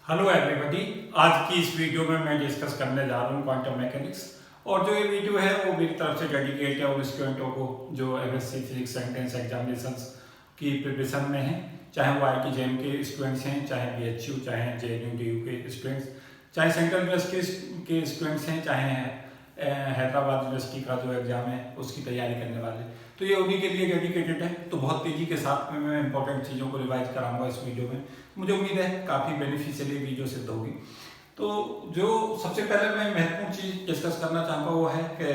Hello everybody. आज की इस वीडियो में मैं डिस्कस करने जा रहा हूँ क्वांटम मैकेनिक्स। और जो ये वीडियो है वो मेरी तरफ से डेडिकेट है उन स्टूडेंटों को जो एमएससी फिजिक्स एंट्रेंस एग्जामिनेशंस की प्रिपरेशन में हैं, चाहे वो IIT-JEM के स्टूडेंट्स हैं, चाहे BHU, चाहे JNU-DU के स्टूडेंट्स, चाहे सेंट्रल यूनिवर्सिटीज के स्टूडेंट्स हैं, चाहे हैदराबाद यूनिवर्सिटी का जो एग्जाम है उसकी तैयारी करने वाले, तो ये उन्हीं के लिए डेडिकेटेड है। तो बहुत तेज़ी के साथ में मैं इंपॉर्टेंट चीज़ों को रिवाइज कराऊंगा इस वीडियो में। मुझे उम्मीद है काफ़ी बेनिफिशियल ये वीडियो सिद्ध होगी। तो जो सबसे पहले मैं महत्वपूर्ण चीज़ डिस्कस करना चाहूँगा वो है कि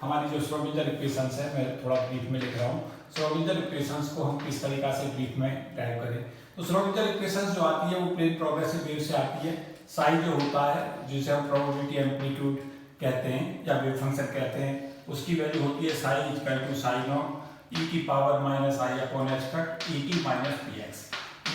हमारी जो श्रोडिंगर इक्वेशंस है, मैं थोड़ा ब्रीफ में लिख रहा हूँ। श्रोडिंगर इक्वेशंस को हम किस तरीका से ब्रीफ में ड्राइव करें। तो श्रोडिंगर इक्वेशंस जो आती है वो प्लेन प्रोग्रेसिव वेव से आती है। साई जो होता है, जिसे हम प्रोबेबिलिटी एम्पलीट्यूड कहते हैं या वेव फंक्शन कहते हैं, उसकी वैल्यू होती है psi equal to psi naught E की power minus I upon H cut E T minus P X.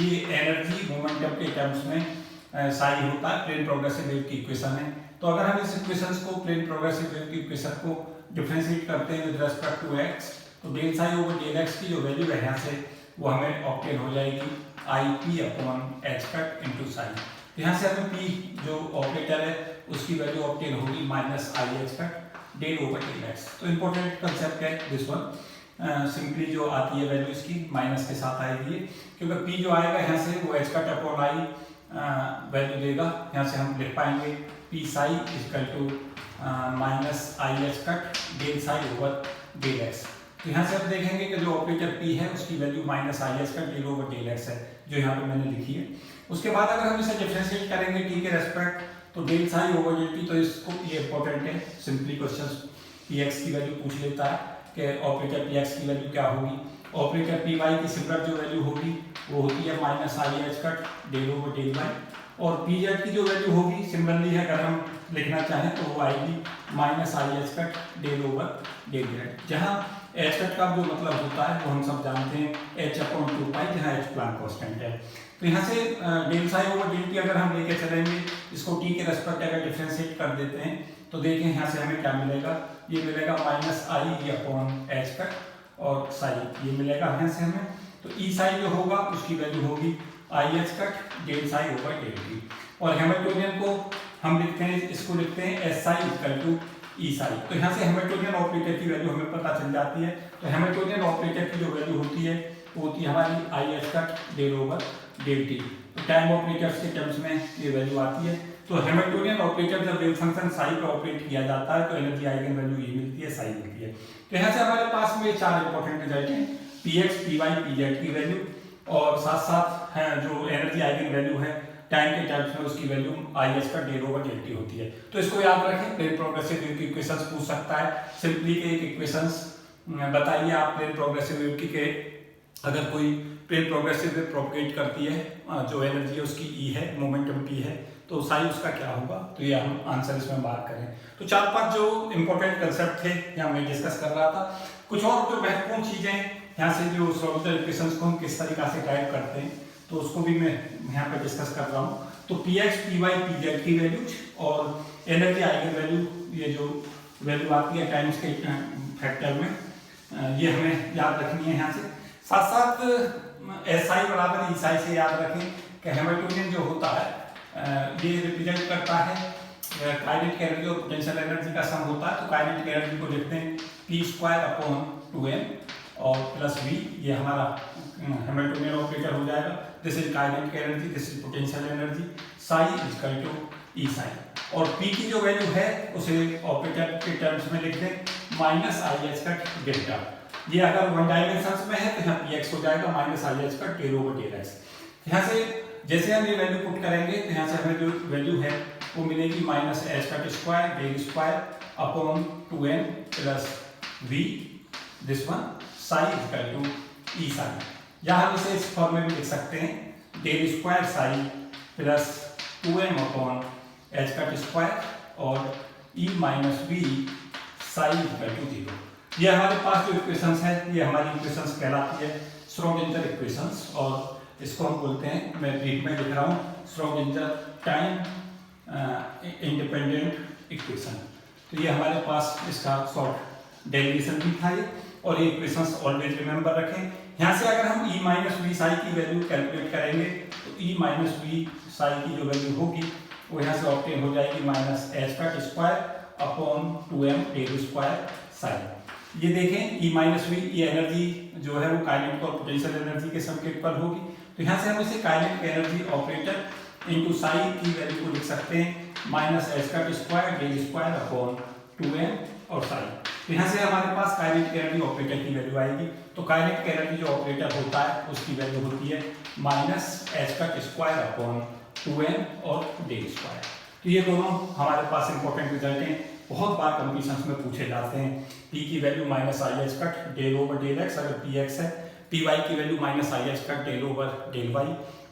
ये एनर्जी मोमेंटम के टर्म्स में साई होता है, प्लेन प्रोग्रेसिव वेव की इक्वेशन है। तो अगर हम इस इक्वेशंस को, प्लेन प्रोग्रेसिव वेव की इक्वेशन को डिफरेंशिएट करते हैं विद रिस्पेक्ट टू एक्स, तो del psi over del X की जो वैल्यू है यहाँ से वो हमें ऑब्टेन हो जाएगी I P upon H cut into psi. यहाँ से हमें पी जो ऑपरेटर है उसकी वैल्यू ऑब्टेन होगी minus I H cut del over del X. तो इम्पोर्टेंट कंसेप्ट है दिस वन। सिंपली जो आती है वैल्यू इसकी माइनस के साथ आएगी, क्योंकि पी जो आएगा यहाँ से वो H cut upon I value देगा। यहाँ से हम लिख पाएंगे P psi equal to minus I H cut del psi over del X. तो यहाँ से हम देखेंगे कि जो ऑपरेटर पी है उसकी value minus I H cut del over del X है, जो यहाँ पे मैंने लिखी है। उसके बाद अगर हम इसे डिफरेंशिएट करेंगे टी के रेस्पेक्ट, तो del psi over del T, तो इसको ये इंपॉर्टेंट है। सिंपली क्वेश्चन पी एक्स की वैल्यू पूछ लेता है कि ऑपरेटर पी एक्स की वैल्यू क्या होगी। ऑपरेटर पी वाई की सिमिलर जो वैल्यू होगी वो होती है minus I H cut del over del Y. और पी जेड की जो वैल्यू होगी सिमिलरली है, अगर हम लिखना चाहें तो वो आएगी minus I H cut del over del Z. जहाँ एच कट का जो मतलब होता है वो हम सब जानते हैं एच अपॉन टू पाई, जहाँ एच प्लांक कांस्टेंट है। तो यहाँ से del psi over del T अगर हम लेके चलेंगे, इसको टी के रेस्पेक्ट अगर डिफरेंशिएट कर देते हैं तो देखें यहाँ से हमें क्या मिलेगा। ये मिलेगा minus I upon H cut और साई ये मिलेगा यहाँ से हमें। तो ई साई जो होगा उसकी वैल्यू होगी I H cut del psi over del T. और हैमिल्टोनियन को हम लिखते हैं, इसको लिखते हैं S psi equal to E psi. तो यहाँ से हैमिल्टोनियन ऑपरेटर की वैल्यू हमें पता चल जाती है। तो हैमिल्टोनियन ऑपरेटर की जो वैल्यू होती है वो होती है हमारी I H cut del over del T. तो टाइम ऑपरेटर्स के टर्म्स में ये वैल्यू आती है। तो हैमिल्टोनियन ऑपरेटर जब वेव फंक्शन साई पे ऑपरेट किया जाता है तो एनर्जी आइगन वैल्यू ये मिलती है, साई मिलती है। तो यहाँ से हमारे पास में चार इंपॉर्टेंट रिजल्ट हैं, P X, P Y, P Z की वैल्यू, और साथ साथ जो एनर्जी आइगन वैल्यू है टाइम के टर्म्स में उसकी वैल्यू आई एच का डेल ओवर डेल टी होती है। तो इसको याद रखें, प्लेन प्रोग्रेसिव वेव की इक्वेशंस पूछ सकता है। सिंपली के एक इक्वेशंस बताइए आप प्लेन प्रोग्रेसिव वेव की के अगर कोई प्लेन प्रोग्रेसिव वेव प्रोपगेट करती है, जो एनर्जी है उसकी ई है, मोमेंटम पी है, तो साई उसका क्या होगा। तो ये हम आंसर इसमें मार्क करें। तो चार पांच जो इंपॉर्टेंट कंसेप्ट थे यहाँ मैं डिस्कस कर रहा था। कुछ और जो महत्वपूर्ण चीजें यहाँ से जो श्रोडिंगर इक्वेशंस को हम किस तरीका से ड्राइव करते हैं तो उसको भी मैं यहाँ पे डिस्कस कर रहा हूँ। तो P X, P Y, P Z की वैल्यूज और एनर्जी आइगन वैल्यू, ये जो वैल्यू आती है टाइम्स के फैक्टर में, ये हमें याद रखनी है यहाँ से। साथ साथ एस आई बराबर ई साई से याद रखें कि हैमिल्टोनियन जो होता है ये रिप्रेजेंट करता है काइनेटिक एनर्जी और पोटेंशियल एनर्जी का सम होता है। तो काइनेटिक एनर्जी को लिखते हैं पी स्क्वायर अपॉन 2m और प्लस v, ये हमारा हैमिल्टोनियन ऑपरेटर हो जाएगा। This is kinetic energy, this is potential energy, psi equal to E psi. और p की जो वैल्यू है उसे ऑपरेटर के टर्म्स में लिखते हैं minus I H cut delta. ये अगर वन डायमेंशन में है तो यहाँ पी एक्स हो जाएगा minus I H cut del over del X. यहाँ से जैसे हम ये वैल्यू पुट करेंगे तो यहाँ से हमें जो वैल्यू है वो मिलेगी minus H cut square del square upon 2n plus v, this one psi equal to E psi. या हम इसे इस फॉर्म में भी लिख सकते हैं del square psi plus 2m upon H cut square और e minus v psi equal to 0। ये हमारे पास जो इक्वेशंस है ये हमारी इक्वेशंस कहलाती है श्रोडिंगर इक्वेशंस, और इसको हम बोलते हैं, मैं ब्रीफ में लिख रहा हूँ, श्रोडिंगर टाइम इंडिपेंडेंट इक्वेशन। तो ये हमारे पास इसका शॉर्ट डेरिवेशन भी था ये, और ये इक्वेशंस ऑलवेज रिमेंबर रखें। यहाँ से अगर हम ई माइनस वी साई की वैल्यू कैलकुलेट करेंगे तो ई माइनस वी साई की जो वैल्यू होगी वो यहाँ से ऑब्टेन हो जाएगी minus H cut square upon 2m del square psi. ये देखें ई माइनस वी, ये एनर्जी जो है वो काइनेटिक और पोटेंशियल एनर्जी के सम के इक्वल होगी। तो यहाँ से हम इसे kinetic energy operator into psi की वैल्यू को लिख सकते हैं minus H cut square del square upon 2m और साइन। तो यहाँ से हमारे पास काइनेटिक एनर्जी ऑपरेटर की वैल्यू आएगी। तो काइनेटिक एनर्जी जो ऑपरेटर होता है उसकी वैल्यू होती है minus H cut square upon 2m और डेल स्क्वायर। तो ये दोनों हमारे पास इंपॉर्टेंट रिजल्ट हैं, बहुत बार कंपटीशंस में पूछे जाते हैं। P की value minus I H cut del over del X अगर पी एक्स है, पी वाई की value minus I H cut del over del Y,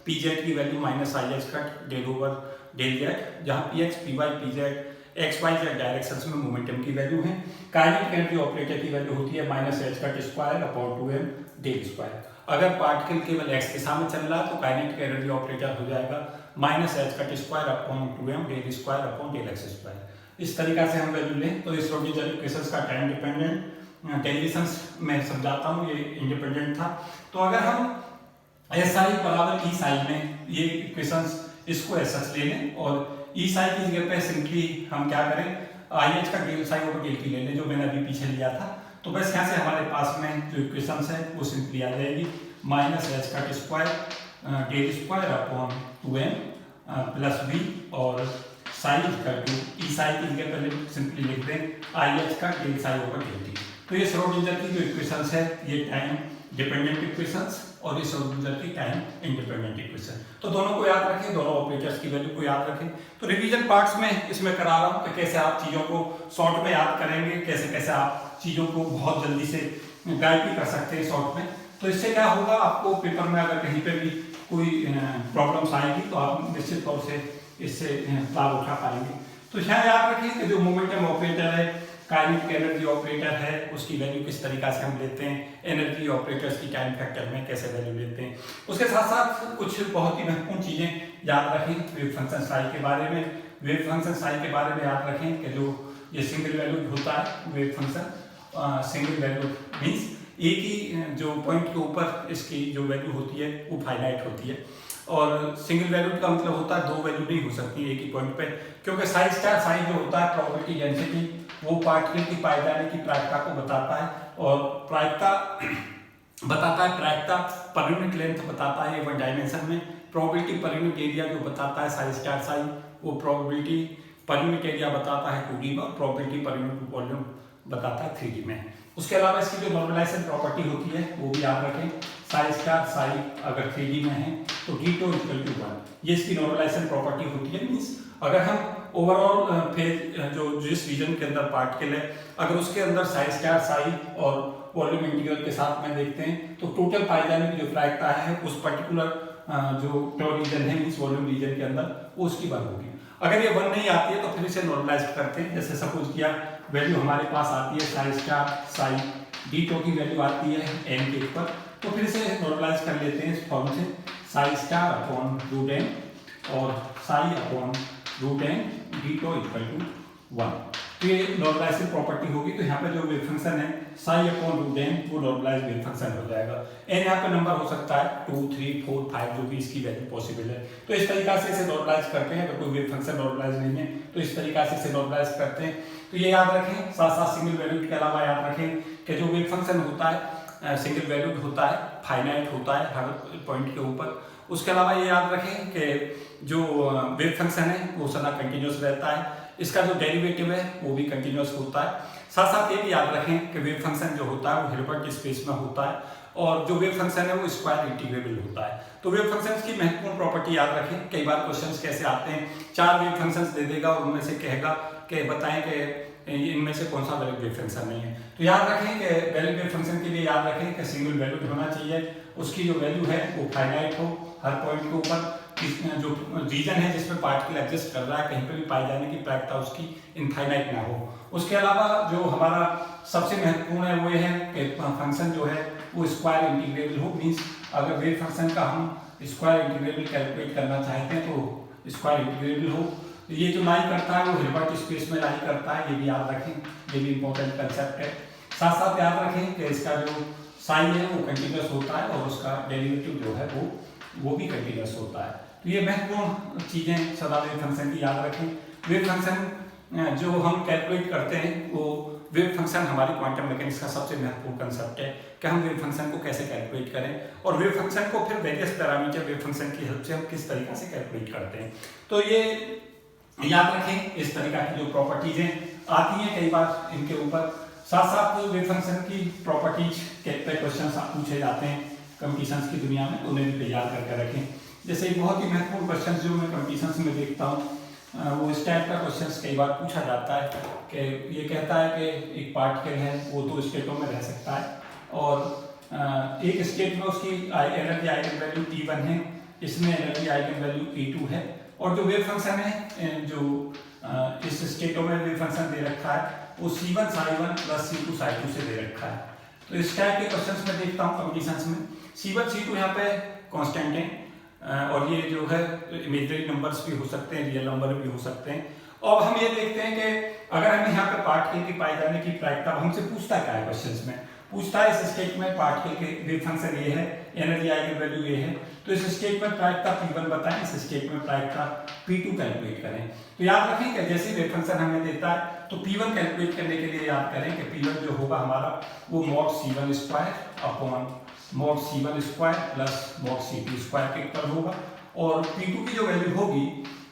P Z की value minus I H cut del over del Z, जहाँ P X P Y P Z X Y Z directions में momentum की value है। Kinetic energy operator की value होती है minus H cut square upon 2m del square. अगर particle केवल X दिशा में चल रहा है तो काइनेटिक एनर्जी ऑपरेटर हो जाएगा minus H cut square upon 2m del square upon del X square. इस तरीका से हम वैल्यू लें तो इस श्रोडिंगर इक्वेशंस का टाइम डिपेंडेंट डेरिवेशंस में समझाता हूँ, ये इंडिपेंडेंट था। तो अगर हम एस आई बराबर ई साई में ये इक्वेशंस इसको एस एच ले लें और ई साई की जगह पे सिंपली हम क्या करें आई एच का डेल साई ओवर डेल की ले लें जो मैंने अभी पीछे लिया था। तो बस यहाँ से हमारे पास में जो इक्वेशंस है वो सिंपली आ जाएगी minus H cut square del square upon 2m plus V और psi equal to E psi की जगह पहले सिंपली लिख दें आई एच का del psi over del T. तो ये श्रोडिंगर की जो इक्वेशंस है ये टाइम डिपेंडेंट इक्वेशंस और ये श्रोडिंगर की टाइम इंडिपेंडेंट इक्वेशन। तो दोनों को याद रखें, दोनों ऑपरेटर्स की वैल्यू को याद रखें। तो रिवीजन पार्ट्स में इसमें करा रहा हूँ कि कैसे आप चीज़ों को शॉर्ट में याद करेंगे, कैसे कैसे आप चीज़ों को बहुत जल्दी से गाइड भी कर सकते हैं शॉर्ट में। तो इससे क्या होगा, आपको पेपर में अगर कहीं पे भी कोई प्रॉब्लम्स आएगी तो आप निश्चित तौर से इससे लाभ उठा पाएंगे। तो यहाँ याद रखें कि जो मोमेंटम ऑपरेटर है, काइनेटिक एनर्जी ऑपरेटर है, उसकी वैल्यू किस तरीका से हम लेते हैं, एनर्जी ऑपरेटर्स की टाइम फैक्टर में कैसे वैल्यू लेते हैं। उसके साथ साथ कुछ बहुत ही महत्वपूर्ण चीज़ें याद रखें वेव फंक्शन साई के बारे में। वेव फंक्शन साई के बारे में याद रखें कि जो ये सिंगल वैल्यू होता है wave function, single value means एक ही जो पॉइंट के ऊपर इसकी जो वैल्यू होती है वो फाइनाइट होती है। और सिंगल वैल्यू का मतलब होता है दो वैल्यू नहीं हो सकती एक ही पॉइंट पे, क्योंकि साई स्टार साई जो होता है प्रोबेबिलिटी डेंसिटी वो पार्टिकल की पाए जाने की प्रायिकता को बताता है और प्रायिकता बताता है, प्रायिकता पर यूनिट लेंथ बताता है वन डायमेंशन में। प्रोबेबिलिटी पर यूनिट एरिया जो बताता है साई स्टार साई वो प्रोबेबिलिटी पर यूनिट एरिया बताता है 2D में और प्रोबेबिलिटी पर यूनिट वॉल्यूम बताता है 3D में। उसके अलावा इसकी जो नॉर्मलाइजेशन प्रॉपर्टी होती है वो भी याद रखें, साई स्टार साई अगर 3D में है तो डी2 इक्वल टू 1, ये इसकी नॉर्मलाइजेशन प्रॉपर्टी होती है। मीन्स अगर हम ओवरऑल फेज जो जिस रीजन के अंदर पार्टिकल है अगर उसके अंदर साई स्टार साई और वॉल्यूम इंटीग्रल के साथ में देखते हैं तो टोटल पाए जाने की जो प्रायिकता है उस पर्टिकुलर जो टॉ रीजन है इस वॉल्यूम रीजन के अंदर वो उसकी 1 होगी। अगर ये 1 नहीं आती है तो फिर इसे नॉर्मलाइज करते हैं। जैसे सपोज किया वैल्यू हमारे पास आती है साई स्टार साई, डी2 की वैल्यू आती है n के ऊपर, तो फिर इसे नॉर्मलाइज कर लेते हैं इस फॉर्म से psi star upon root n और साई अपॉन रूट n डी2 इक्वल टू 1। तो ये नॉर्मलाइजेशन प्रॉपर्टी होगी। तो यहाँ पे जो वेव फंक्शन है साई अपॉन रूट n वो नॉर्मलाइज वेव फंक्शन हो जाएगा। n यहाँ पे नंबर हो सकता है 2, 3, 4, 5 जो भी इसकी वैल्यू पॉसिबल है। तो इस तरीका से इसे नॉर्मलाइज करते हैं। अगर कोई वेव फंक्शन नॉर्मलाइज नहीं है तो इस तरीका से इसे नॉर्मलाइज करते हैं। तो ये याद रखें, साथ साथ सिंगल वैल्यूड के अलावा याद रखें कि जो वेव फंक्शन होता है सिंगल वैल्यूड होता है, फाइनाइट होता है हर पॉइंट के ऊपर। उसके अलावा ये याद रखें कि जो वेव फंक्शन है वो सदा कंटिन्यूस रहता है, इसका जो डेरिवेटिव है वो भी कंटिन्यूस होता है। साथ साथ ये भी याद रखें कि वेव फंक्शन जो होता है वो हिल्बर्ट स्पेस में होता है और जो वेव फंक्शन है वो स्क्वायर इंटीग्रेबल होता है। तो वेव फंक्शंस की महत्वपूर्ण प्रॉपर्टी याद रखें। कई बार क्वेश्चंस कैसे आते हैं, 4 वेव फंक्शंस दे देगा और उनमें से कहेगा कि बताएं कि इनमें से कौन सा वैलिड वेव फंक्शन नहीं है। तो याद रखें कि वैलिड वेव फंक्शन के लिए याद रखें कि सिंगल वैल्यूड होना चाहिए, उसकी जो वैल्यू है वो फाइनाइट हो हर पॉइंट के ऊपर, जो रीजन है जिसमें पार्टिकल एग्जिस्ट कर रहा है कहीं पर भी पाए जाने की प्रायिकता उसकी इनफाइनाइट ना हो। उसके अलावा जो हमारा सबसे महत्वपूर्ण है वो ये है कि फंक्शन जो है वो स्क्वायर इंटीग्रेबल हो। मीन्स अगर वेव फंक्शन का हम स्क्वायर इंटीग्रेबल कैलकुलेट करना चाहते हैं तो स्क्वायर इंटीग्रेबल हो। ये जो लाई करता है वो हिल्बर्ट स्पेस में लाई करता है, ये भी याद रखें, ये भी इंपॉर्टेंट कंसेप्ट है। साथ साथ याद रखें कि इसका जो साई है वो कंटिन्यूस होता है और उसका डेरिवेटिव जो है वो भी कंटिन्यूस होता है। तो ये महत्वपूर्ण चीज़ें सदा वेव फंक्शन की याद रखें। वेव फंक्शन जो हम कैलकुलेट करते हैं वो वेव फंक्शन हमारी क्वांटम मैकेनिक्स का सबसे महत्वपूर्ण कंसेप्ट है कि हम वेव फंक्शन को कैसे कैलकुलेट करें और वेव फंक्शन को फिर वेरियस पैरामीटर वेव फंक्शन की हेल्प से हम किस तरीके से कैलकुलेट करते हैं। तो ये याद रखें, इस तरीका की जो प्रॉपर्टीजें आती हैं कई बार इनके ऊपर साथ साथ वेव फंक्शन की प्रॉपर्टीज के क्वेश्चन पूछे जाते हैं कंपटीशंस की दुनिया में, उन्हें भी तैयार करके रखें। जैसे बहुत ही महत्वपूर्ण क्वेश्चन जो मैं कंपटीशंस में देखता हूँ वो इस टाइप का क्वेश्चन कई बार पूछा जाता है कि ये कहता है कि एक पार्टिकल है वो 2 स्टेटों में रह सकता है और एक स्टेट में उसकी एनर्जी आइगन वैल्यू T1 है, इसमें एनर्जी आइगन वैल्यू T2 है और जो वेव फंक्शन है जो इस स्टेटों में वेव फंक्शन दे रखा है वो C1 psi1 plus C2 psi2 से दे रखा है। तो इस टाइप के क्वेश्चंस में देखता हूँ कंपटीशंस में C1 C2 यहाँ पे कांस्टेंट है और ये जो है इमेजिनरी नंबर्स भी हो सकते हैं, रियल नंबर भी हो सकते हैं। और हम ये देखते हैं कि अगर हमें यहाँ पे पार्टिकल की पाए जाने की प्रायिकता हमसे पूछता क्या है क्वेश्चंस में, पूछता है इस स्टेट में पार्टिकल के वेव फंक्शन ये है, एनर्जी आइगन वैल्यू ये है, तो इस स्टेट में प्रायिकता P1 बताएं, इस स्टेट में प्रायिकता P2 कैलकुलेट करें। तो याद रखें कि जैसे वेव फंक्शन हमें देता है तो P1 कैलकुलेट करने के लिए याद करें कि P1 जो होगा हमारा वो mod C1 square upon mod C1 square plus mod C2 square के ऊपर होगा और P2 की जो वैल्यू होगी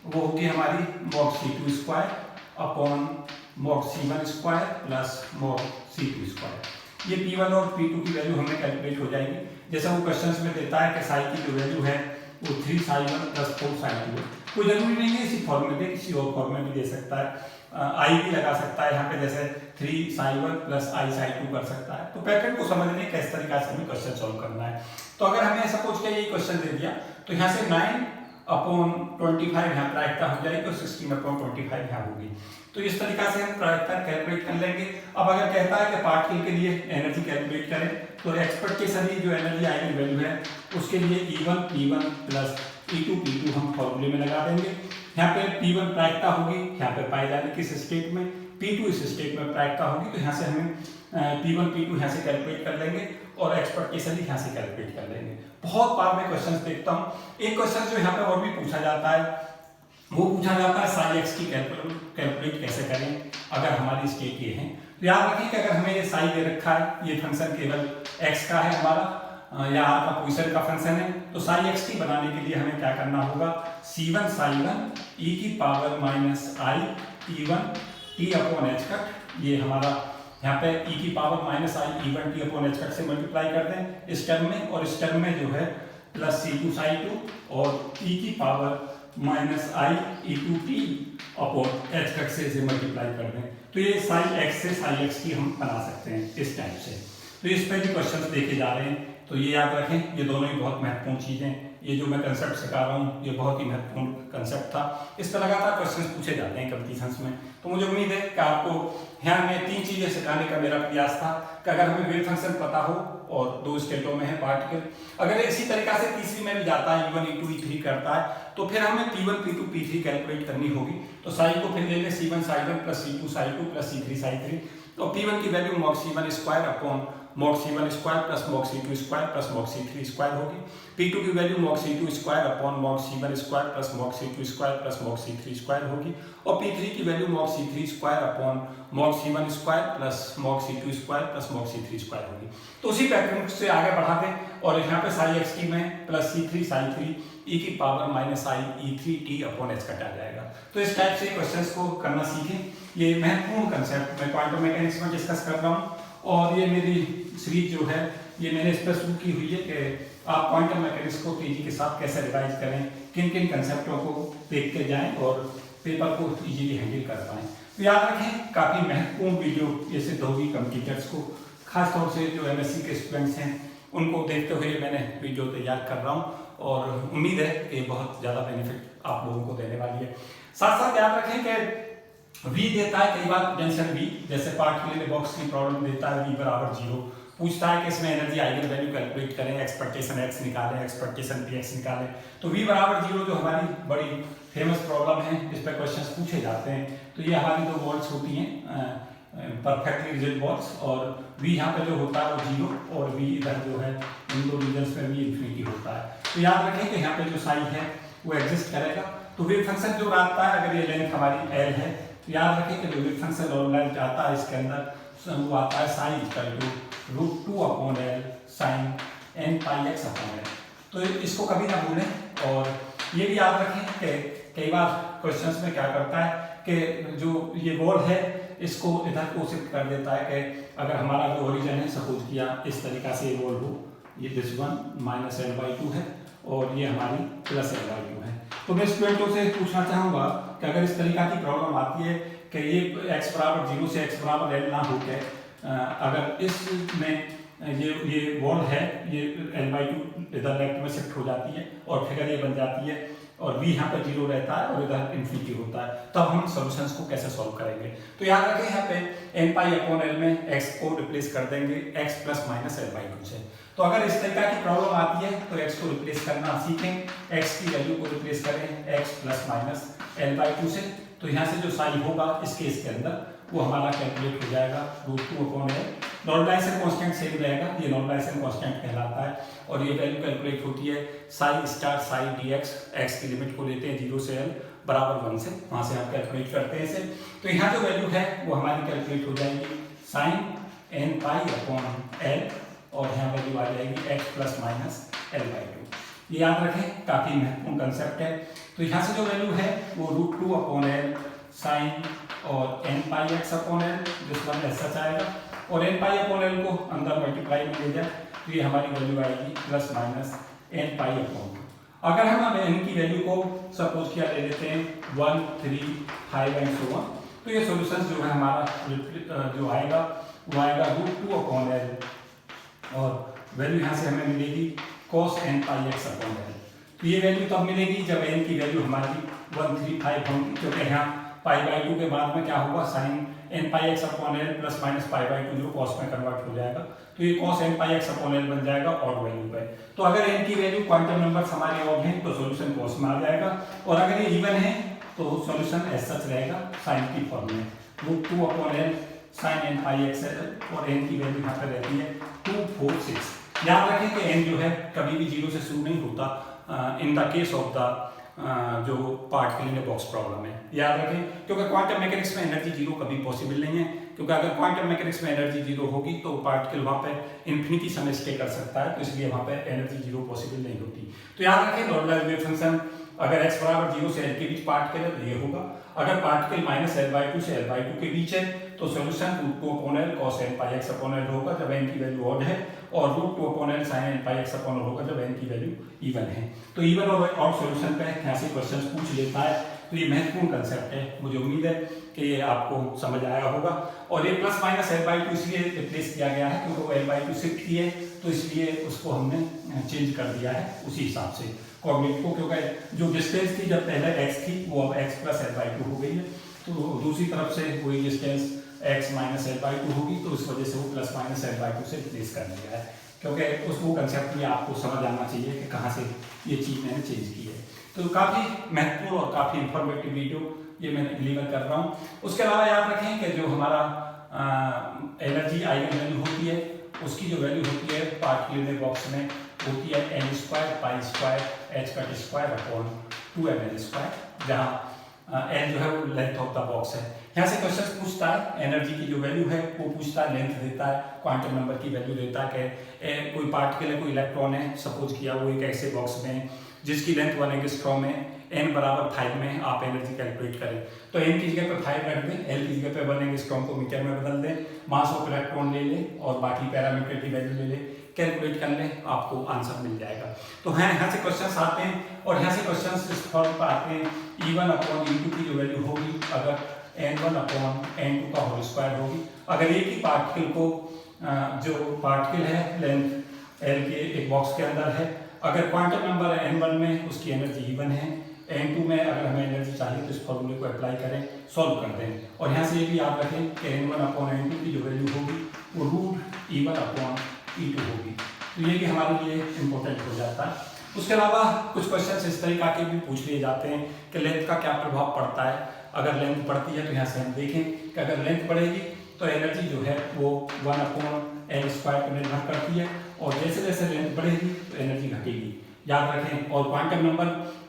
वो होगी हमारी mod C2 square upon mod C1 square plus mod C2 square. ये P1 और P2 की वैल्यू हमें कैलकुलेट हो जाएगी। जैसा वो क्वेश्चंस में देता है कि साई की जो वैल्यू है वो 3 psi1 प्लस 4 psi2 है। कोई जरूरी नहीं है इसी फॉर्म में दे, किसी और फॉर्म में भी दे सकता है, आई भी लगा सकता है यहाँ पे, जैसे 3 psi1 प्लस I psi2 कर सकता है। तो पैटर्न को समझने किस तरीके से हमें क्वेश्चन सॉल्व करना है। तो अगर हमें सपोज के ये क्वेश्चन दे दिया तो यहाँ से 9/25 यहाँ प्रायिकता हो जाएगी और 16/25 यहाँ होगी। तो इस तरीका से हम प्रायिकता कैलकुलेट कर लेंगे। अब अगर कहता है कि पार्टिकल के लिए एनर्जी कैलकुलेट करें तो एक्सपेक्टेशन जो एनर्जी आइगन वैल्यू है उसके लिए E1 P1 plus E2 P2 हम फॉर्मूले में लगा देंगे। यहाँ पे P1 प्रायिकता होगी यहाँ पे पाए जाने किस स्टेट में, P2 इस स्टेट में प्रायिकता होगी, तो यहाँ से हमें P1 P2 यहाँ से कैलकुलेट कर लेंगे और एक्सपेक्टेशन यहाँ से कैलकुलेट कर लेंगे। बहुत बार मैं क्वेश्चन देखता हूँ, एक क्वेश्चन जो यहाँ पे और भी पूछा जाता है वो पूछा जाता है साई एक्स की कैलकुलेट कैसे करें अगर हमारी स्टेट ये है। तो याद रखिए कि अगर हमें ये साई दे रखा है, ये फंक्शन केवल एक्स का है हमारा या आपका पोजीशन का फंक्शन है, तो साई एक्स टी बनाने के लिए हमें क्या करना होगा, C1 psi1 e की पावर माइनस आई T1 t upon H cut, ये हमारा यहाँ पे e की पावर माइनस आई E1 t upon H cut से मल्टीप्लाई कर दें इस टर्म में, और इस टर्म में जो है प्लस C2 psi2 और e की पावर माइनस आई E2 t upon H cut से इसे मल्टीप्लाई कर दें। तो ये साई एक्स से साई एक्स की हम बना सकते हैं इस टाइप से। तो इस पर भी क्वेश्चन देखे जा रहे हैं, तो ये याद रखें, ये दोनों ही बहुत महत्वपूर्ण चीज़ें, ये जो मैं कंसेप्ट सिखा रहा हूँ ये बहुत ही महत्वपूर्ण कंसेप्ट था। इस पर लगातार क्वेश्चन पूछे जाते हैं कंपटीशंस में। तो मुझे उम्मीद है कि आपको यहाँ में 3 चीज़ें सिखाने का मेरा प्रयास था कि अगर हमें वेव फंक्शन पता हो और 2 स्टेटों में है पार्टिकल, अगर इसी तरीका से तीसरी में भी जाता है E1 E2 E3 करता है तो फिर हमें P1 P2 P3 कैलकुलेट करनी होगी। तो साई को फिर लेंगे C1 psi1 plus C2 psi2 plus C3 psi3, तो P1 की value mod C1 square upon mod C1 square plus mod C2 square plus mod C3 square होगी। P2 की value mod C2 square upon mod C1 square plus mod C2 square plus mod C3 square होगी, और P3 की value mod C3 square upon mod C1 square plus mod C2 square plus mod C3 square होगी। तो उसी pattern से आगे बढ़ा दें और यहाँ पे साई एक्स टी में प्लस C3 psi3 e की power minus I E3 t upon H cut आ जाएगा। तो इस टाइप से क्वेश्चंस को करना सीखें। ये महत्वपूर्ण कंसेप्ट मैं क्वांटम मैकेनिक्स में डिस्कस कर रहा हूँ, और ये मेरी सीरीज जो है ये मैंने इस पर शुरू की हुई है कि आप क्वांटम मैकेनिक्स को तेजी के साथ कैसे रिवाइज करें, किन किन कंसेप्टों को देखते जाएं और पेपर को इजीली हैंडल कर पाएं। तो याद रखें, काफ़ी महत्वपूर्ण वीडियो ये सिद्ध होगी कंप्यूटर्स को, खासतौर से जो MSc के स्टूडेंट्स हैं उनको देखते हुए मैंने वीडियो तैयार कर रहा हूँ, और उम्मीद है कि बहुत ज़्यादा बेनिफिट आप लोगों को देने वाली है। साथ साथ याद रखें कि V देता है कई बार टेंशन V, जैसे पार्टिकल इन बॉक्स की प्रॉब्लम देता है V बराबर 0, पूछता है कि इसमें एनर्जी आइगन वैल्यू कैलकुलेट करें, एक्सपेक्टेशन x निकालें, एक्सपेक्टेशन px निकालें। तो V बराबर 0 जो हमारी बड़ी फेमस प्रॉब्लम है, इस पर क्वेश्चंस पूछे जाते हैं। तो ये हमारी 2 वॉल्स होती हैं परफेक्टली रिजिड बॉक्स, और v यहाँ पे जो होता है वो 0 और v इधर जो है इन दो रीजन्स में v इन्फिनिटी होता है। तो याद रखें कि यहाँ पे जो साई है वो एग्जिस्ट करेगा। तो वेव फंक्शन जो आता है, अगर ये लेंथ हमारी l है तो याद रखें कि जो वेव फंक्शन नॉर्मलाइज आता है इसके अंदर वो आता है psi equal to √2/L sine n pi x/L। तो इसको कभी ना भूलें। और ये भी याद रखें कि कई बार क्वेश्चंस में क्या करता है कि जो ये बॉल है इसको इधर को शिफ्ट कर देता है कि अगर हमारा जो ओरिजिन है सपोज किया इस तरीका से ये बॉल हो, ये दिस वन -L/2 है और ये हमारी +L/2 है। तो मैं स्टूडेंटों से पूछना चाहूँगा कि अगर इस तरीका की प्रॉब्लम आती है कि ये x बराबर 0 से x बराबर L ना हो के अगर इसमें ये बॉल है ये L/2 इधर लेफ्ट में शिफ्ट हो जाती है और फिगर ये बन जाती है और v यहाँ पे 0 रहता है और इधर इन्फिनिटी होता है, तब हम सॉल्यूशंस को कैसे सॉल्व करेंगे। तो याद रखें यहाँ पे n/L में x को रिप्लेस कर देंगे x ± L/2 से। तो अगर इस तरीका की प्रॉब्लम आती है तो x को रिप्लेस करना सीखें, x की वैल्यू को रिप्लेस करें x ± L/2 से। तो यहाँ से जो साइन होगा इस केस के अंदर वो हमारा कैलकुलेट हो जाएगा √2/L। नॉर्मलाइजेशन कांस्टेंट सेम रहेगा, ये नॉर्मलाइजेशन कांस्टेंट कहलाता है और ये वैल्यू कैलकुलेट होती है Sai star Sai dx, x की लिमिट को लेते हैं 0 से L बराबर 1 से, वहाँ से हम कैलकुलेट करते हैं इसे। तो यहाँ जो वैल्यू है वो हमारी कैलकुलेट हो जाएगी साइन n/L और यहाँ वैल्यू आ जाएगी x ± L/2। ये याद रखें, काफ़ी महत्वपूर्ण कंसेप्ट है। तो यहाँ से जो वैल्यू है वो √2/L साइन और n/x/L जिस वन ऐसा आएगा और n/L को अंदर मल्टीप्लाई में ले जाए तो ये हमारी वैल्यू आएगी ± n/2। अगर हम n की वैल्यू को सपोज किया ले लेते हैं 1, 3, 5 एंड सो ऑन, तो ये सॉल्यूशन जो है हमारा जो आएगा वो आएगा √2/L और वैल्यू यहाँ से हमें मिलेगी cos n/x/L। तो ये वैल्यू तब मिलेगी जब n की वैल्यू हमारी 1, 3, 5 होगी, क्योंकि यहाँ π/2 के बाद में क्या होगा साइन n/x/L ± π/2 जो cos में कन्वर्ट हो जाएगा, तो ये cos n/x/L बन जाएगा ऑड वैल्यू पे। तो अगर n की वैल्यू क्वांटम नंबर्स हमारे ऑड हैं तो सॉल्यूशन cos में आ जाएगा और अगर ये इवन है तो सॉल्यूशन एज सच रहेगा साइन की फॉर्म में √2/L साइन n/x/L और n की वैल्यू यहाँ पे रहती है 2, 4, 6। याद रखें कि n जो है कभी भी 0 से शुरू नहीं होता in the case of the जो पार्टिकल इन बॉक्स प्रॉब्लम है, याद रखें, क्योंकि क्वांटम मैकेनिक्स में एनर्जी 0 कभी पॉसिबल नहीं है। क्योंकि अगर क्वांटम मैकेनिक्स में एनर्जी 0 होगी तो पार्टिकल वहाँ पे इन्फिनिटी समय स्टे कर सकता है, तो इसलिए वहाँ पे एनर्जी 0 पॉसिबल नहीं होती। तो याद रखें नॉर्मलाइज्ड वेव फंक्शन अगर x बराबर 0 से L के बीच पार्टिकल है तो ये होगा, अगर पार्टिकल -L/2 से L/2 के बीच है तो सॉल्यूशन √2/L cos n/x/L होगा जब n की वैल्यू ऑड है और √2/L sin n/x/L होगा जब n की वैल्यू इवन है। तो इवन और ऑड सॉल्यूशन पे यहाँ से क्वेश्चंस पूछ लेता है, तो ये महत्वपूर्ण कंसेप्ट है। मुझे उम्मीद है कि ये आपको समझ आया होगा। और ये ±L/2 इसलिए रिप्लेस किया गया है क्योंकि वो L/2 शिफ्ट की है, तो इसलिए उसको हमने चेंज कर दिया है उसी हिसाब से कोऑर्डिनेट को, क्योंकि जो डिस्टेंस थी जब पहले x थी वो अब x + L/2 हो गई है, तो दूसरी तरफ से वही डिस्टेंस x - L/2 होगी, तो इस वजह से वो ±L/2 से रिप्लेस कर दिया है। क्योंकि उसको कंसेप्ट में आपको समझ आना चाहिए कि कहाँ से ये चीज़ मैंने चेंज की है। तो काफ़ी महत्वपूर्ण और काफ़ी इंफॉर्मेटिव वीडियो ये मैं डिलीवर कर रहा हूँ। उसके अलावा याद रखें कि जो हमारा एनर्जी आइगन वैल्यू होती है उसकी जो वैल्यू होती है पार्टिकल बॉक्स में होती है n² π² h² 2ml², जहाँ n जो है वो लेंथ ऑफ द बॉक्स है। यहाँ से क्वेश्चन पूछता है एनर्जी की जो वैल्यू है वो पूछता है, लेंथ देता है, क्वांटम नंबर की वैल्यू देता है कि कोई पार्टिकल है, कोई इलेक्ट्रॉन है, सपोज किया वो एक ऐसे बॉक्स में जिसकी लेंथ 1 एंगस्ट्रॉम है, n बराबर 5 में आप एनर्जी कैलकुलेट करें। तो n की जगह पे 5 रख दें, l की जगह पे 1 एंगस्ट्रॉम को मीटर में बदल दें, मास ऑफ इलेक्ट्रॉन ले लें और बाकी पैरामीटर की वैल्यू ले लें, कैलकुलेट कर लें, आपको आंसर मिल जाएगा। तो हैं यहाँ से क्वेश्चंस आते हैं और यहाँ से क्वेश्चंस इस फॉर्म पर आते हैं E1/E2 की जो वैल्यू होगी अगर n1/n2 का होल स्क्वायर होगी, अगर एक ही पार्टिकल को जो पार्टिकल है लेंथ l के एक बॉक्स के अंदर है, अगर क्वांटम नंबर n1 में उसकी एनर्जी E1 है, n2 में अगर हमें एनर्जी चाहिए तो इस फॉर्मूले को अप्लाई करें, सॉल्व कर दें। और यहाँ से ये भी याद रखें कि n1/n2 की जो वैल्यू होगी वो √E1/E2 होगी, तो ये भी हमारे लिए इम्पोर्टेंट हो जाता है। उसके अलावा कुछ क्वेश्चन इस तरीका के भी पूछ लिए जाते हैं कि लेंथ का क्या प्रभाव पड़ता है। अगर लेंथ बढ़ती है तो यहाँ से हम देखें कि अगर लेंथ बढ़ेगी तो एनर्जी जो है वो 1/L² पर निर्भर करती है, और जैसे जैसे लेंथ बढ़ेगी तो एनर्जी घटेगी, याद रखें। और क्वांटम नंबर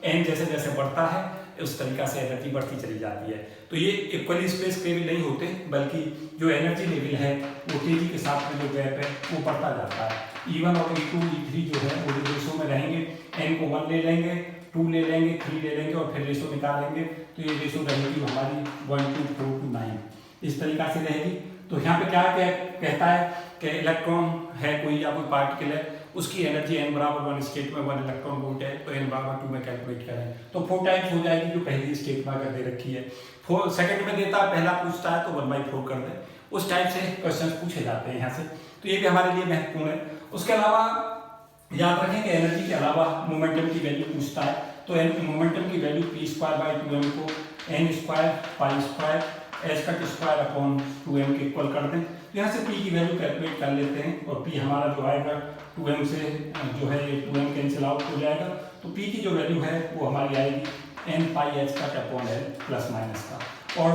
n जैसे जैसे बढ़ता है उस तरीका से एनर्जी बढ़ती चली जाती है। तो ये इक्वली स्पेस पे भी नहीं होते, बल्कि जो एनर्जी लेवल है वो तेजी के साथ में जो गैप है वो बढ़ता जाता है। E1 और E2 E3 जो है वो रेशो में रहेंगे, n को 1 ले लेंगे, 2 ले लेंगे, 3 ले लेंगे और फिर रेशो निकालेंगे, तो ये रेशो रहेगी हमारी 1:4:9 इस तरीका से रहेगी। तो यहाँ पे क्या कहता है कि इलेक्ट्रॉन है कोई या कोई पार्टिकल है, उसकी एनर्जी n बराबर 1 स्टेट में 1 इलेक्ट्रॉन वोल्ट है, तो n बराबर 2 में कैलकुलेट करें तो 4 टाइम्स हो जाएगी जो पहली स्टेट में अगर दे रखी है। 4 सेकंड में देता है, पहला पूछता है तो 1/4 कर दें, उस टाइप से क्वेश्चन पूछे जाते हैं यहाँ से, तो ये भी हमारे लिए महत्वपूर्ण है। उसके अलावा याद रखें कि एनर्जी के अलावा मोमेंटम की वैल्यू पूछता है, तो मोमेंटम की वैल्यू p²/2m को n²π² h²/2m के इक्वल कर दें। तो यहाँ से p की वैल्यू कैलकुलेट कर लेते हैं, और p हमारा जो आएगा 2m से जो है ये 2m कैंसिल आउट हो जाएगा, तो p की जो वैल्यू है वो हमारी आएगी n πh/L प्लस माइनस का। और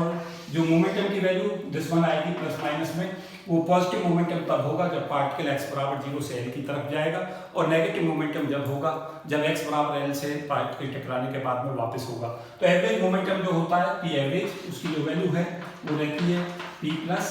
जो मोमेंटम की वैल्यू दिस वन आएगी प्लस माइनस में, वो पॉजिटिव मोमेंटम तब होगा जब पार्टिकल x बराबर 0 से l की तरफ जाएगा, और नेगेटिव मोमेंटम जब होगा जब x बराबर l से पार्टिकल टकराने के बाद में वापस होगा। तो एवरेज मोमेंटम जो होता है p एवरेज, उसकी जो वैल्यू है वो रहती है p plus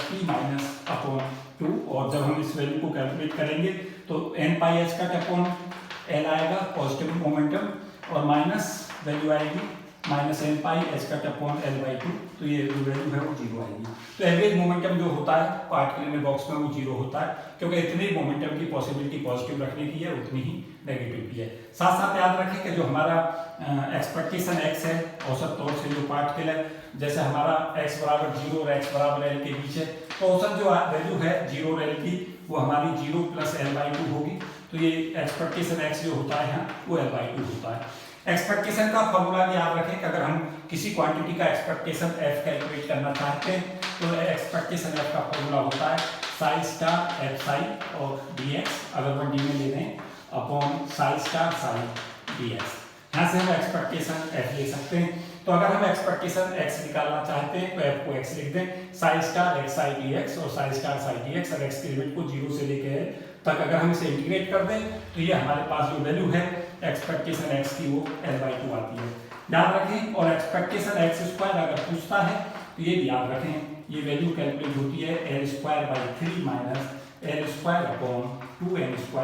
p minus upon 2, और जब हम इस वैल्यू को कैलकुलेट करेंगे तो n/h/L आएगा पॉजिटिव मोमेंटम, और माइनस वैल्यू आएगी -n/h/L/2, तो ये जो वैल्यू है वो 0 आएगी। तो एवरेज मोमेंटम जो होता है पार्टिकल में बॉक्स में वो 0 होता है, क्योंकि इतनी मोमेंटम की पॉसिबिलिटी पॉजिटिव रखने की है उतनी ही नेगेटिव की है। साथ साथ याद रखें कि जो हमारा एक्सपेक्टेशन x है औसत तौर से जो पार्टिकल है, जैसे हमारा x बराबर 0 और x बराबर l के बीच है, तो औसत जो वैल्यू है 0 और l की वो हमारी 0 + L/2 होगी। तो ये एक्सपेक्टेशन x जो होता है यहाँ वो L/2 होता है। एक्सपेक्टेशन का फॉर्मूला भी याद रखें कि अगर हम किसी क्वांटिटी का एक्सपेक्टेशन f कैलकुलेट करना चाहते हैं तो एक्सपेक्टेशन f का फॉर्मूला होता है psi* f और dx, अगर 1D में ले लें, अपॉन psi* dx। यहाँ से हम एक्सपेक्टेशन f ले सकते हैं। तो अगर हम एक्सपेक्टेशन x निकालना चाहते हैं तो f को x लिख दें, psi* dx और psi* dx, और x की लिमिट को 0 से लेके तक अगर हम इसे इंटीग्रेट कर दें तो ये हमारे पास जो वैल्यू है एक्सपेक्टेशन x की वो L/2 आती है, याद रखें। और एक्सपेक्टेशन x² अगर पूछता है तो ये भी याद रखें, ये वैल्यू कैलकुलेट होती है L²/3 - L²/2n²π²।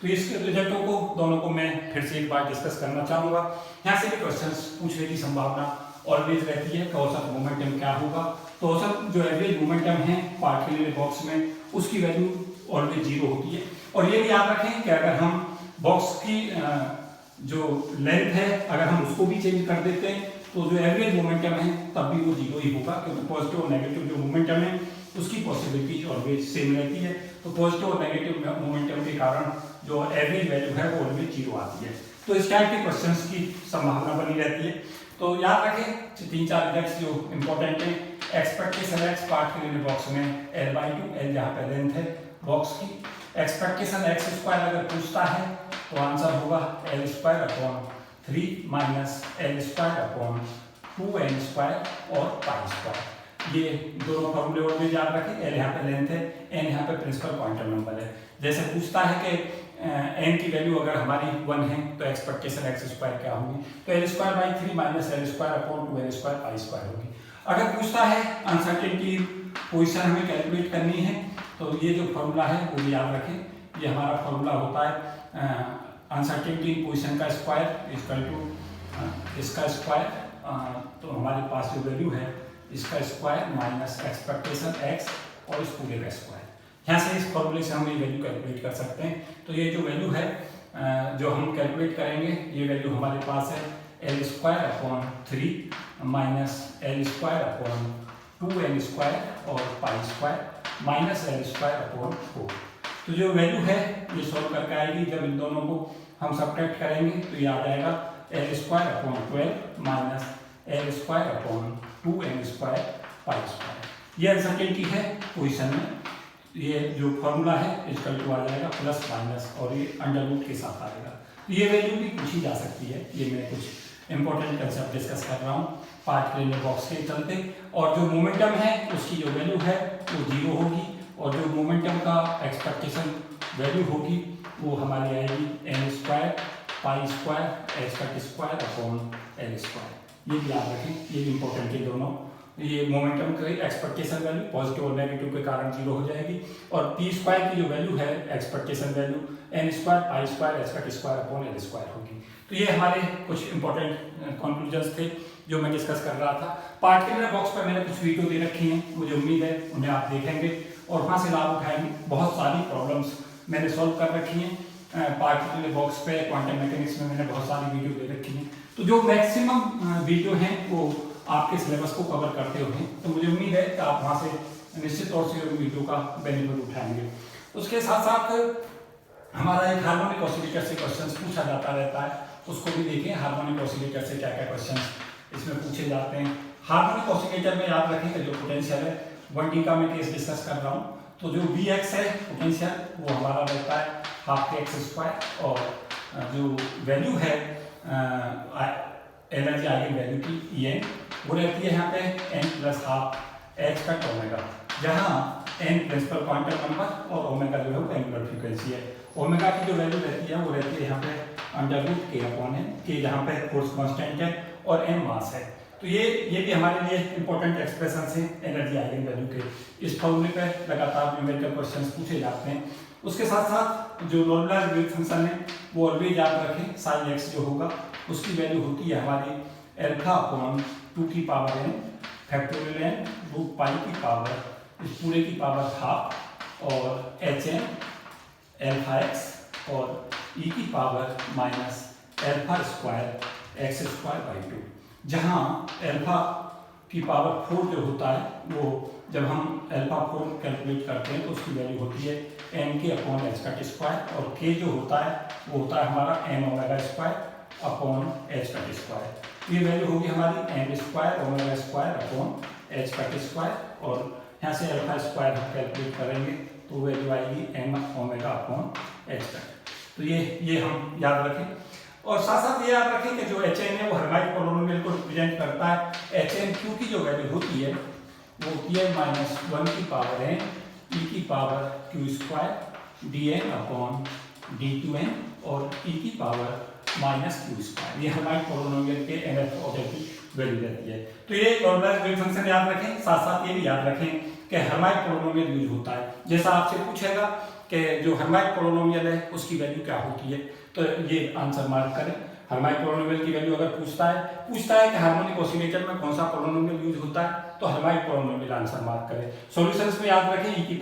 तो इसके रिजल्टों को दोनों को मैं फिर से एक बार डिस्कस करना चाहूँगा। यहाँ से भी क्वेश्चंस पूछने की संभावना ऑलवेज रहती है कि औसत मोमेंटम क्या होगा। तो औसत जो एवरेज मोमेंटम है पार्टिकल बॉक्स में उसकी वैल्यू ऑलवेज 0 होती है। और ये भी याद रखें कि अगर हम बॉक्स की जो लेंथ है अगर हम उसको भी चेंज कर देते हैं तो जो एवरेज मोमेंटम है तब भी वो 0 ही होगा, क्योंकि पॉजिटिव और नेगेटिव जो मोमेंटम है उसकी पॉसिबिलिटी ऑलवेज सेम रहती है। तो पॉजिटिव और नेगेटिव मोमेंटम के कारण जो एवरेज वैल्यू है वो ऑलवेज 0 आती है। तो इस टाइप के क्वेश्चंस की संभावना बनी रहती है। तो याद रखें 3-4 रिजल्ट्स जो इंपॉर्टेंट है। एक्सपेक्टेशन x पार्टिकल बॉक्स में L/2, L जहाँ पे लेंथ है बॉक्स की। एक्सपेक्टेशन x² अगर पूछता है तो आंसर होगा L²/3 - L²/2n² और π²। ये दोनों फॉर्मूले और भी याद रखें। L यहाँ पे लेंथ है, n यहाँ पे प्रिंसिपल क्वांटम नंबर है। जैसे पूछता है कि n की वैल्यू अगर हमारी 1 है तो एक्सपेक्टेशन x² क्या होगी, तो L²/3 - L²/2n² π² होगी। अगर पूछता है अनसर्टेनिटी पोजीशन हमें कैलकुलेट करनी है तो ये जो फॉर्मूला है वो याद रखें। ये हमारा फॉर्मूला होता है अनसर्टेनिटी पोजीशन का स्क्वायर इक्वल टू इसका स्क्वायर, तो हमारे पास जो वैल्यू है इसका स्क्वायर माइनस एक्सपेक्टेशन x और इस पूरे का स्क्वायर। यहाँ से इस फॉर्मूले से हम ये वैल्यू कैलकुलेट कर सकते हैं। तो ये जो वैल्यू है जो हम कैलकुलेट करेंगे ये वैल्यू हमारे पास है L²/3 - L²/2n² और π² माइनस L²/4। तो जो वैल्यू है ये सॉल्व करके आएगी। जब इन दोनों को हम सब्ट्रैक्ट करेंगे तो ये आ जाएगा L²/12 माइनस L²/2n² π²। ये अनसर्टेनिटी है पोजीशन में। ये जो फॉर्मूला है इक्वल टू आ जाएगा प्लस माइनस और ये अंडर रूट के साथ आएगा। तो ये वैल्यू भी पूछी जा सकती है। ये मैं कुछ इंपॉर्टेंट कंसेप्ट डिस्कस कर रहा हूँ पार्टिकुलर बॉक्स के चलते। और जो मोमेंटम है उसकी जो वैल्यू है वो 0 होगी, और जो मोमेंटम का एक्सपेक्टेशन वैल्यू होगी वो हमारी आएगी n² pi square expect square upon l square. ये भी याद रखें, ये भी इंपॉर्टेंट है दोनों। ये मोमेंटम की एक्सपेक्टेशन वैल्यू पॉजिटिव और नेगेटिव के कारण 0 हो जाएगी, और p² की जो वैल्यू है expectation value n² pi square expect square upon l square होगी। तो ये हमारे कुछ इंपॉर्टेंट कंक्लूजन्स थे जो मैं डिस्कस कर रहा था। पार्टिकुलर बॉक्स पर मैंने कुछ वीडियो दे रखी हैं, मुझे उम्मीद है उन्हें आप देखेंगे और वहाँ से लाभ उठाएंगे। बहुत सारी प्रॉब्लम्स मैंने सॉल्व कर रखी हैं पार्टिकुलर बॉक्स पे, क्वांटम मैकेनिक्स में मैंने बहुत सारी वीडियो दे रखी हैं। तो जो मैक्सिमम वीडियो हैं वो आपके सिलेबस को कवर करते हुए, तो मुझे उम्मीद है कि आप वहाँ से निश्चित तौर से वीडियो का बेनिफिट उठाएंगे। उसके साथ साथ हमारा एक हार्मोनिक ऑसिलेटर से क्वेश्चंस पूछा जाता रहता है, उसको भी देखें। हार्मोनिक ऑसिलेटर से क्या क्या क्वेश्चंस इसमें पूछे जाते हैं। हार्मोनिक ऑसिलेटर में याद रखें कि जो पोटेंशियल है 1D का मैं केस डिस्कस कर रहा हूँ, तो जो Vx है पोटेंशियल वो हमारा रहता है ½ x², और जो वैल्यू है एनर्जी आइगन वैल्यू की En वो रहती है यहाँ पे n+12 h⁻, जहाँ n प्रिंसिपल क्वांटम नंबर और ओमेगा जो है वो एंगुलर फ्रीक्वेंसी है। ओमेगा की जो वैल्यू रहती है वो रहती है यहाँ पे √k/n, k जहाँ पे फोर्स कांस्टेंट है और m मास है। तो ये भी हमारे लिए इंपॉर्टेंट एक्सप्रेशन है एनर्जी आइगन वैल्यू के। इस फॉर्मूले पे लगातार न्यूमेरिकल क्वेश्चंस पूछे जाते हैं। उसके साथ साथ जो नॉर्मलाइज्ड वेव फंक्शन है वो ऑलवेज याद रखें, साइन x जो होगा उसकी वैल्यू होती है हमारी α/2n फैक्टोरियल n √π इस पूरे की पावर ½ और hn αx और e⁻² α²x²/2, जहाँ अल्फा की पावर 4 जो होता है वो जब हम α4 कैलकुलेट करते हैं तो उसकी वैल्यू होती है nk/h², और k जो होता है वो होता है हमारा n⁻² ये वैल्यू होगी हमारी n²⁻² और यहाँ से α² हम कैलकुलेट करेंगे तो वैल्यू आएगी m⁻/h²। तो ये हम याद रखें। और साथ साथ ये याद रखें कि जो Hn है वो हर्माइट पॉलिनोमियल को रिप्रेजेंट करता है। HnQ की जो वैल्यू होती है वो होती है -1n e⁻² dn/d2n और e⁻⁻q²। ये हर्माइट पॉलिनोमियल के nth ऑर्डर की वैल्यू रहती है। तो ये नॉर्मलाइज्ड वेव फंक्शन याद रखें। साथ साथ ये भी याद रखें कि हर्माइट पॉलिनोमियल यूज होता है। जैसा आपसे पूछेगा कि जो हर्माइट पॉलिनोमियल है उसकी वैल्यू क्या होती है, तो ये आंसर मार्क करें। हर्माइट पॉलिनोमियल की वैल्यू अगर पूछता है कि हार्मोनिक ऑसिलेटर में कौन सा पॉलिनोमियल यूज होता है, तो हर्माइट पॉलिनोमियल आंसर मार्क करें। सॉल्यूशंस में याद रखें e⁻²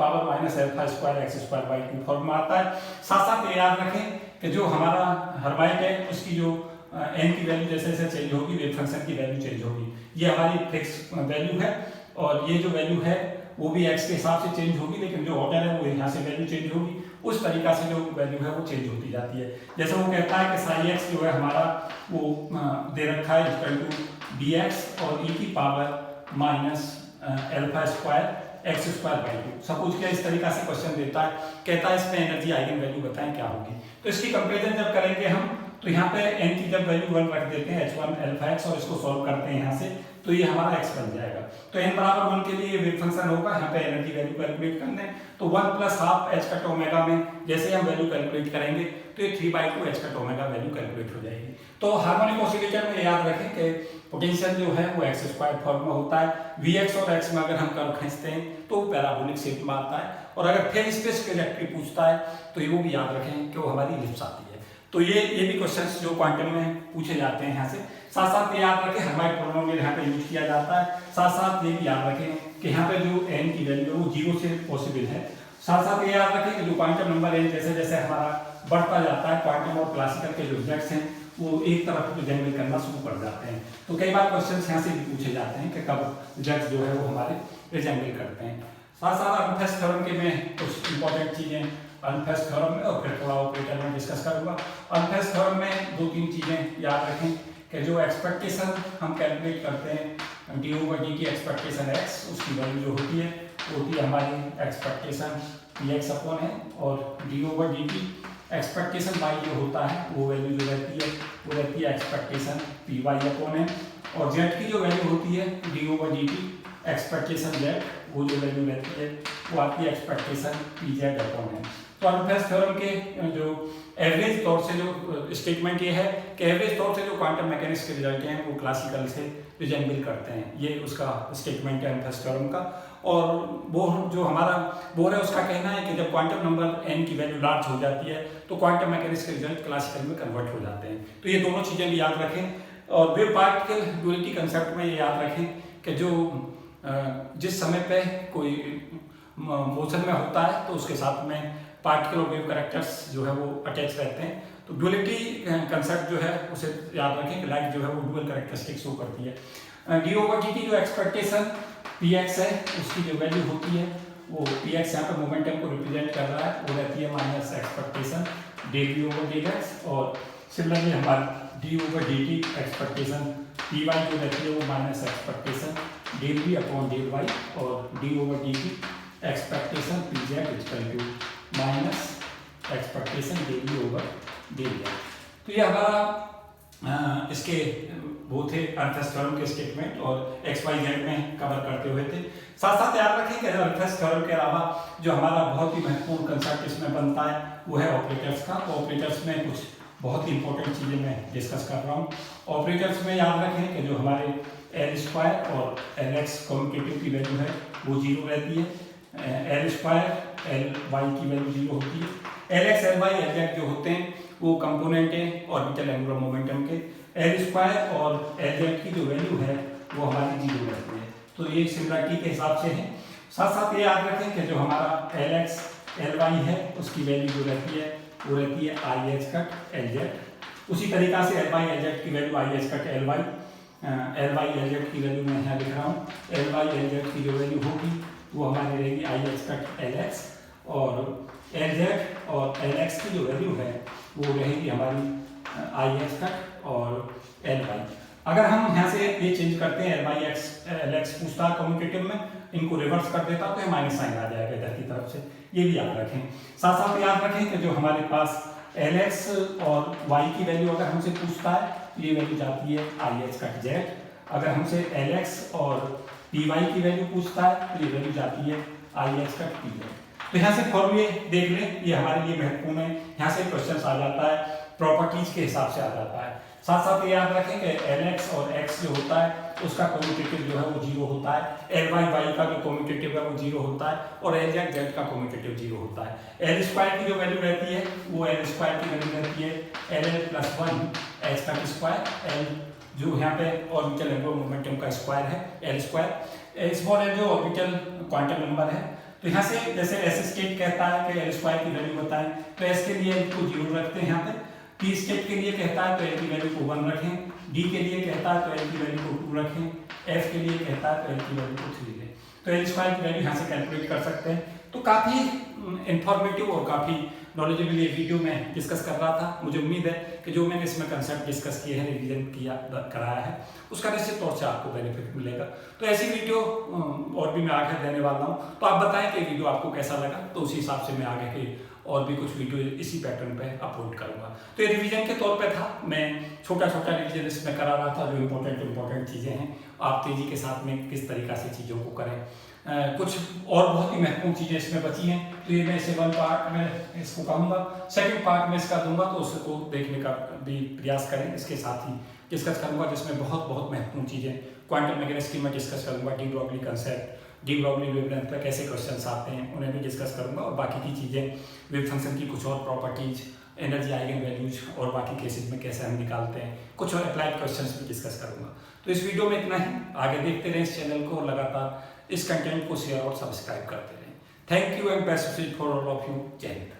फॉर्म आता है। साथ साथ ये याद रखें कि जो हमारा हर्माइट है उसकी जो n की वैल्यू जैसे जैसे चेंज होगी वेव फंक्शन की वैल्यू चेंज होगी। ये हमारी फिक्स वैल्यू है, और ये जो वैल्यू है वो भी x के हिसाब से चेंज होगी, लेकिन जो ऑर्डर है वो यहाँ से वैल्यू चेंज होगी। उस तरीका से जो वैल्यू है वो चेंज होती जाती है। जैसे वो कहता है कि साई x जो है हमारा वो दे रखा है bx और e⁻⁻² x²/2। सपोज किया इस तरीका से क्वेश्चन देता है, कहता है इसमें एनर्जी आइगन वैल्यू बताएं क्या होगी। तो इसकी कंपेरिजन जब करेंगे हम, तो यहाँ पे n की जब वैल्यू 1 रख देते हैं h1 αx और इसको सॉल्व करते हैं यहाँ से, तो ये हमारा x बन जाएगा। तो n बराबर 1 के लिए वेव फंक्शन होगा, यहाँ पे एनर्जी वैल्यू कैलकुलेट करने, तो 1+12 h⁻ में जैसे हम वैल्यू कैलकुलेट करेंगे तो ये 3/2 h⁻ वैल्यू कैलकुलेट हो जाएगी। तो हार्मोनिक ऑसिलेटर में याद रखें कि पोटेंशियल जो है वो x² फॉर्म में होता है। Vx और x में अगर हम कर्व खींचते हैं तो वो पैराबोलिक शेप में आता है, और अगर फेज स्पेस ट्रैजेक्टरी पूछता है तो ये वो भी याद रखें कि वो हमारी इलिप्स आती है। तो ये भी क्वेश्चंस जो क्वांटम में पूछे जाते हैं यहाँ से। साथ साथ ये याद रखें हर्माइट पॉलिनोमियल यहाँ पे यूज किया जाता है। साथ साथ ये भी याद रखें कि यहाँ पे जो n की वैल्यू है वो 0 से पॉसिबल है। साथ साथ ये याद रखें कि जो क्वांटम नंबर n जैसे जैसे हमारा बढ़ता जाता है, क्वांटम और क्लासिकल के जो रिजल्ट्स हैं वो एक तरफ रिजेंबल करना शुरू कर जाते हैं। तो कई बार क्वेश्चंस यहाँ से भी पूछे जाते हैं कि कब रिजल्ट्स जो है वो हमारे रिजेंबल करते हैं। साथ साथ अर्नफेस्ट थ्योरम के में कुछ इंपॉर्टेंट चीज़ें अर्नफेस्ट थ्योरम में और फिर थोड़ा ऑपरेटर में डिस्कस करूँगा। अर्नफेस्ट थ्योरम में 2-3 चीज़ें याद रखें कि जो एक्सपेक्टेशन हम कैलकुलेट करते हैं d/d की एक्सपेक्टेशन x, उसकी वैल्यू जो होती है वो होती है हमारी एक्सपेक्टेशन px/n, और d/dt एक्सपेक्टेशन वाई जो होता है वो वैल्यू जो रहती है वो रहती है एक्सपेक्टेशन पी वाई अपॉन है, और जेड की जो वैल्यू होती है D over D T expectation Z, वो जो वैल्यू रहती है वो आती है एक्सपेक्टेशन पी जेड अपॉन है। तो अनफेस्ट थ्योरम के जो एवरेज तौर से जो स्टेटमेंट ये है कि एवरेज तौर से जो क्वांटम मैकेनिक्स के रिजल्ट हैं वो क्लासिकल से रिजेंबल करते हैं, ये उसका स्टेटमेंट है अनफेस्ट थ्योरम का। और वो जो हमारा बोर है उसका कहना है कि जब क्वांटम नंबर n की वैल्यू लार्ज हो जाती है तो क्वांटम मैकेनिक्स के रिजल्ट क्लासिकल में कन्वर्ट हो जाते हैं। तो ये दोनों चीज़ें भी याद रखें, और वेव पार्टिकल ड्यूअलिटी कंसेप्ट में ये याद रखें कि जो जिस समय पे कोई मोशन में होता है तो उसके साथ में पार्टिकल और वेव कैरेक्टर्स जो है वो अटैच रहते हैं। तो ड्यूअलिटी कंसेप्ट जो है उसे याद रखें कि लाइट जो है वो डुअल कैरेक्टरिस्टिक शो करती है। डी ओवर डी टी जो एक्सपेक्टेशन पी एक्स है उसकी जो वैल्यू होती है वो पी एक्स यहाँ पर मोमेंटम को रिप्रेजेंट कर रहा है, वो रहती है minus expectation del V over D X, और सिमिलरली हमारी D over D T expectation P Y जो रहती है वो minus expectation del V upon del Y, और D over D T expectation P Z equal to minus expectation del V over del Z. तो ये हमारा इसके वो थे अनफेस्ट थ्योरम के स्टेटमेंट और एक्स वाई जेड में कवर करते हुए थे। साथ साथ याद रखें कि अनफेस्ट थ्योरम के अलावा जो हमारा बहुत ही महत्वपूर्ण कंसेप्ट इसमें बनता है वो है ऑपरेटर्स का। तो ऑपरेटर्स में कुछ बहुत ही इंपॉर्टेंट चीज़ें मैं डिस्कस कर रहा हूँ। ऑपरेटर्स में याद रखें कि जो हमारे एल स्क्वायर और एल एक्स कम्यूटेटिव की वैल्यू है वो जीरो रहती है, एल स्क्वायर एल वाई की वैल्यू जीरो होती है, L X L Y L Z जो होते हैं वो कंपोनेंट है ऑर्बिटल एंगुलर मोमेंटम के, एल स्क्वायर और एल जेड की जो वैल्यू है वो हमारी जीरो रहती है। तो ये सिमिलरिटी के हिसाब से है। साथ साथ ये याद रखें कि जो हमारा एल एक्स एल वाई है उसकी वैल्यू जो रहती है वो रहती है i H cut L Z. उसी तरीका से एल वाई एल जेड की value I H cut L Y L Z की वैल्यू मैं यहाँ लिख रहा हूँ, एल वाई एल जेड की जो वैल्यू होगी वो हमारी रहेगी i H cut L X, और एल जेड और एल एक्स की जो वैल्यू है वो रहेगी हमारी आई एच कट और एल वाई। अगर हम यहाँ से ये चेंज करते हैं L Y X L X पूछता है कम्यूटेटिव में, इनको रिवर्स कर देता तो ये माइनस साइन आ जाएगा इधर की तरफ से, ये भी याद रखें। साथ साथ याद रखें कि जो हमारे पास एल एक्स और वाई की वैल्यू अगर हमसे पूछता है तो ये वैल्यू जाती है आई एच कट जेड, अगर हमसे एल एक्स और पी वाई की वैल्यू पूछता है तो ये वैल्यू जाती है i H cut P Z. तो यहाँ से फॉर्मूले देख लें, ये हमारे लिए महत्वपूर्ण है, यहाँ से क्वेश्चन आ जाता है प्रॉपर्टीज के हिसाब से आ जाता है। साथ साथ ये याद रखें कि एल एक्स और एक्स जो होता है उसका कम्यूटेटिव जो है वो जीरो होता है, एल वाई वाई का जो कम्यूटेटिव है वो जीरो होता है, और एल जेड जेड का कम्यूटेटिव जीरो होता है। एल स्क्वायर की जो वैल्यू रहती है वो एल स्क्वायर की वैल्यू रहती है L L plus one H का स्क्वायर, एल जो यहाँ पे ऑर्बिटल एंगुलर मोमेंटम का स्क्वायर है एल स्क्वायर, स्मॉल एल जो ऑर्बिटल क्वांटम नंबर है। तो यहाँ से जैसे एस स्टेट कहता है कि एल स्क्वायर की वैल्यू बताएं तो एस के लिए इसको जीरो रखते हैं यहाँ पे, टी स्टेट के लिए कहता है तो एल की वैल्यू को 1 रखें, डी के लिए कहता है तो एल की वैल्यू को 2 रखें, एफ के लिए कहता है तो एल की वैल्यू को 3 लें। तो एल स्क्वायर की वैल्यू यहाँ से कैलकुलेट कर सकते हैं। तो काफ़ी इंफॉर्मेटिव और काफ़ी नॉलेजेबल ये वीडियो मैं डिस्कस कर रहा था। मुझे उम्मीद है कि जो मैंने इसमें कंसेप्ट डिस्कस किए हैं, रिवीजन किया कराया है, उसका निश्चित तौर से आपको बेनिफिट मिलेगा। तो ऐसी वीडियो और भी मैं आगे देने वाला हूँ, तो आप बताएं कि वीडियो आपको कैसा लगा, तो उसी हिसाब से मैं आगे की और भी कुछ वीडियो इसी पैटर्न पे अपलोड करूँगा। तो ये रिवीजन के तौर पे था, मैं छोटा छोटा रिवीजन इसमें करा रहा था, जो इंपॉर्टेंट चीज़ें हैं आप तेज़ी के साथ में किस तरीक़ा से चीज़ों को करें। कुछ और बहुत ही महत्वपूर्ण चीज़ें इसमें बची हैं, तो ये मैं इसे 1 पार्ट में इसको कहूँगा, सेकंड पार्ट में इसका दूंगा, तो उसको देखने का भी प्रयास करें। इसके साथ ही डिस्कस करूँगा जिसमें बहुत महत्वपूर्ण चीज़ें क्वांटम मैकेनिक्स की मैं डिस्कस करूँगा, de Broglie concept, de Broglie wavelength पर कैसे क्वेश्चंस आते हैं उन्हें भी डिस्कस करूँगा, और बाकी की चीज़ें वेव फंक्शन की कुछ और प्रॉपर्टीज, एनर्जी आइगन वैल्यूज और बाकी केसेस में कैसे हम निकालते हैं, कुछ और अप्लाइड क्वेश्चंस भी डिस्कस करूँगा। तो इस वीडियो में इतना ही, आगे देखते रहें इस चैनल को, लगातार इस कंटेंट को शेयर और सब्सक्राइब करते रहें। Thank you and best wishes for all of you. जय हिंद।